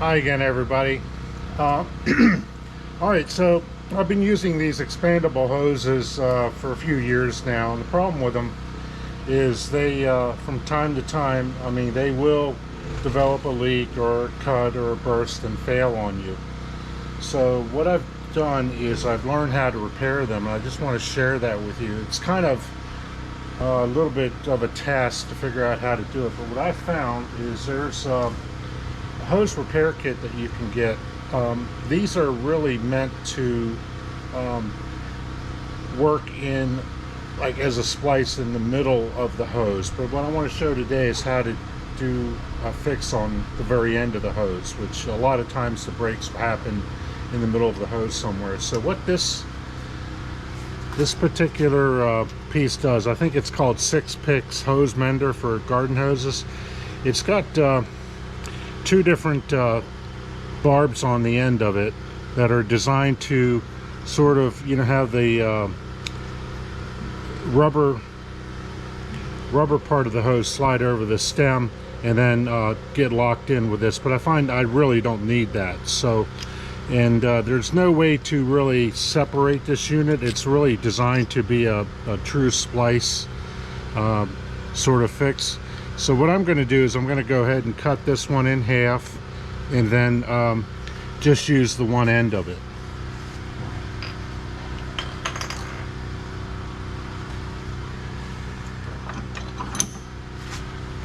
Hi again, everybody. All right, so I've been using these expandable hoses for a few years now, and the problem with them is they, from time to time, they will develop a leak or a cut or a burst and fail on you. So what I've done is I've learned how to repair them, and I just want to share that with you. It's kind of a little bit of a task to figure out how to do it, but what I found is there's a hose repair kit that you can get. These are really meant to work in like as a splice in the middle of the hose, but what I want to show today is how to do a fix on the very end of the hose, which a lot of times the breaks happen in the middle of the hose somewhere. So what this particular piece does, I think it's called 6-Pix hose mender for garden hoses. It's got two different barbs on the end of it that are designed to sort of, have the rubber part of the hose slide over the stem and then get locked in with this. But I find I really don't need that. So, and there's no way to really separate this unit. It's really designed to be a true splice sort of fix. So what I'm going to do is I'm going to go ahead and cut this one in half and then just use the one end of it.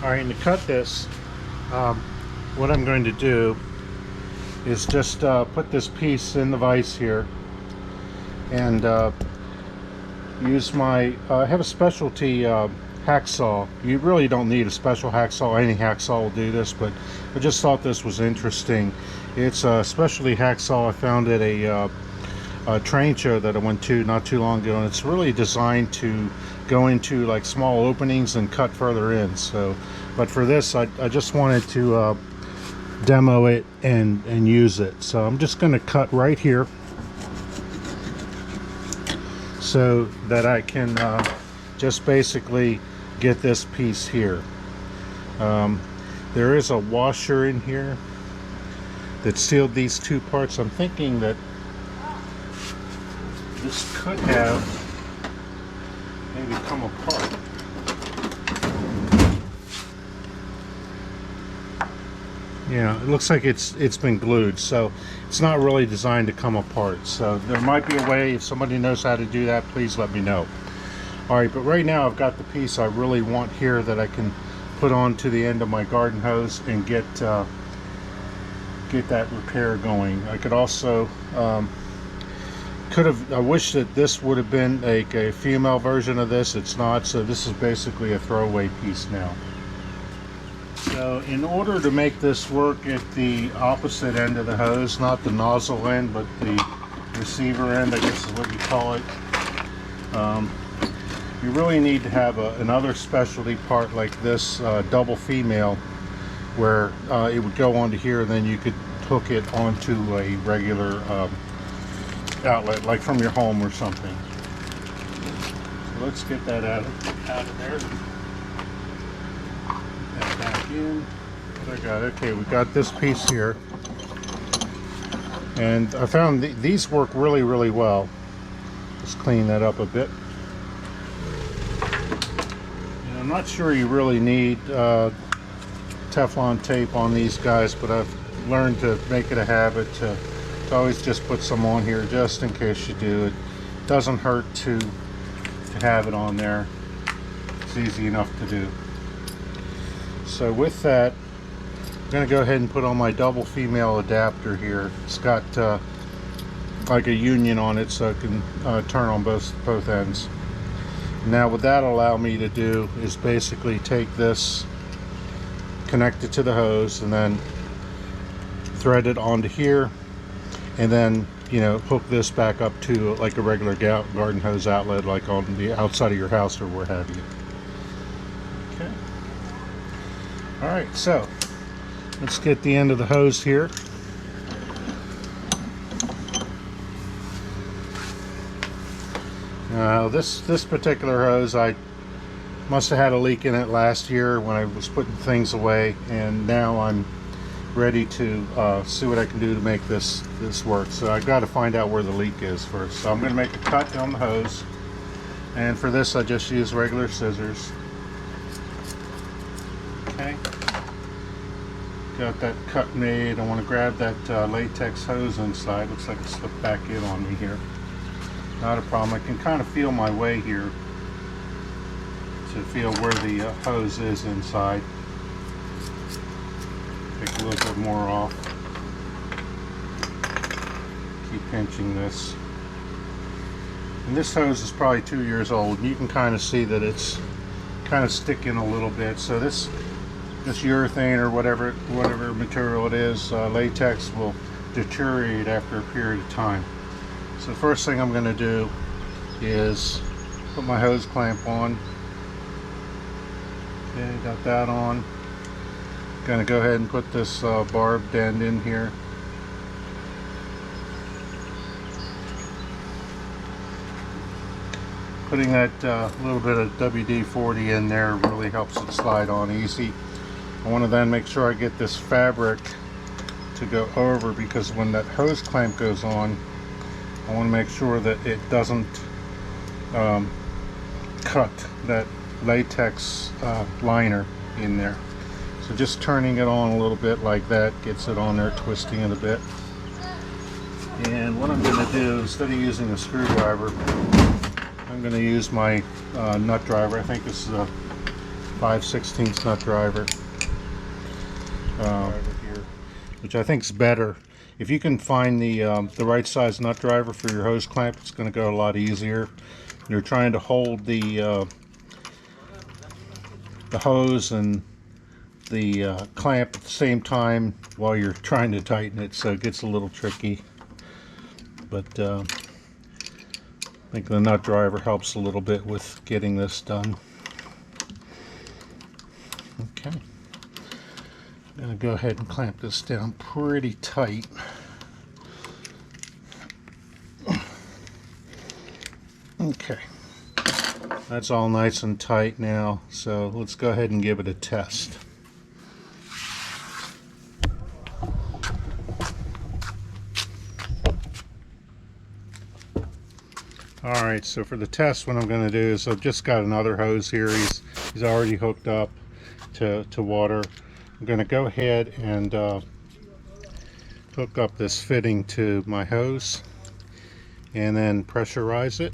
All right, and to cut this, what I'm going to do is just put this piece in the vise here and use my, I have a specialty hacksaw. You really don't need a special hacksaw. Any hacksaw will do this, but I just thought this was interesting. It's a specialty hacksaw I found at a train show that I went to not too long ago, and it's really designed to go into like small openings and cut further in. So, but for this, I just wanted to demo it and use it. So I'm just going to cut right here so that I can just basically get this piece here. There is a washer in here that sealed these two parts. I'm thinking that this could have maybe come apart. Yeah, it looks like it's been glued, so it's not really designed to come apart. So there might be a way. If somebody knows how to do that, please let me know. All right, but right now I've got the piece I really want here that I can put on to the end of my garden hose and get that repair going. I could also I wish that this would have been like a female version of this. It's not, so this is basically a throwaway piece now. So in order to make this work at the opposite end of the hose, not the nozzle end but the receiver end, I guess is what you call it, you really need to have another specialty part like this, double female, where it would go onto here, and then you could hook it onto a regular outlet, like from your home or something. So let's get that out of there. And back in. I got it. Okay, we got this piece here, and I found these work really, really well. Just clean that up a bit. And I'm not sure you really need Teflon tape on these guys, but I've learned to make it a habit to always just put some on here just in case you do. It doesn't hurt to have it on there. It's easy enough to do. So with that, I'm going to go ahead and put on my double female adapter here. It's got like a union on it, so it can turn on both ends. Now what that'll allow me to do is basically take this, connect it to the hose, and then thread it onto here, and then hook this back up to like a regular garden hose outlet, like on the outside of your house or where have you. Okay. All right, so let's get the end of the hose here. This particular hose, I must have had a leak in it last year when I was putting things away, and now I'm ready to see what I can do to make this work. So I got to find out where the leak is first. So I'm going to make a cut on the hose, and for this I just use regular scissors. Okay, got that cut made. I want to grab that latex hose inside. Looks like it slipped back in on me here. Not a problem. I can kind of feel my way here to feel where the hose is inside. Take a little bit more off. Keep pinching this. And this hose is probably 2 years old. You can kind of see that it's kind of sticking a little bit. So this urethane or whatever material it is, latex, will deteriorate after a period of time. So the first thing I'm going to do is put my hose clamp on. Okay, got that on. Going to go ahead and put this barbed end in here. Putting that little bit of WD-40 in there really helps it slide on easy. I want to then make sure I get this fabric to go over, because when that hose clamp goes on, I want to make sure that it doesn't cut that latex liner in there. So just turning it on a little bit like that gets it on there, twisting it a bit. And what I'm going to do, instead of using a screwdriver, I'm going to use my nut driver. I think this is a 5/16 nut driver, which I think is better. If you can find the right size nut driver for your hose clamp, it's going to go a lot easier. You're trying to hold the hose and the clamp at the same time while you're trying to tighten it, so it gets a little tricky. But I think the nut driver helps a little bit with getting this done. Okay, I'm going to go ahead and clamp this down pretty tight. Okay, that's all nice and tight now, so let's go ahead and give it a test. Alright, so for the test, what I'm going to do is I've just got another hose here. He's already hooked up to water. I'm going to go ahead and hook up this fitting to my hose and then pressurize it.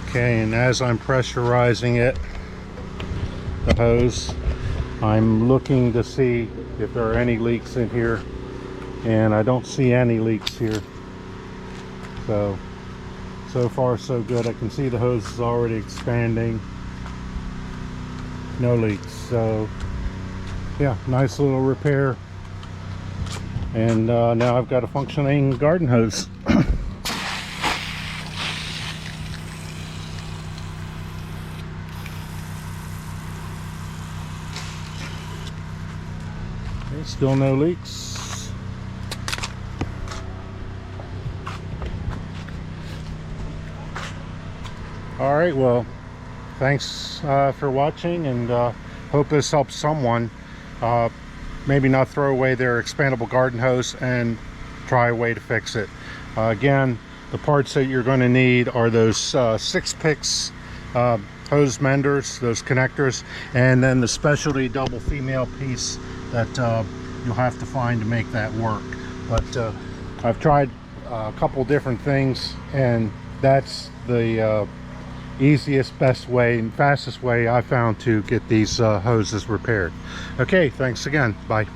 Okay, and as I'm pressurizing it, the hose, I'm looking to see if there are any leaks in here, and I don't see any leaks here. So far so good. I can see the hose is already expanding. No leaks. So yeah, nice little repair. And now I've got a functioning garden hose. Okay, still no leaks. Alright, well, thanks for watching, and hope this helps someone maybe not throw away their expandable garden hose and try a way to fix it. Again, the parts that you're going to need are those 6-pix hose menders, those connectors, and then the specialty double female piece that you'll have to find to make that work. But I've tried a couple different things, and that's the easiest, best way, and fastest way I found to get these hoses repaired. Okay, thanks again. Bye.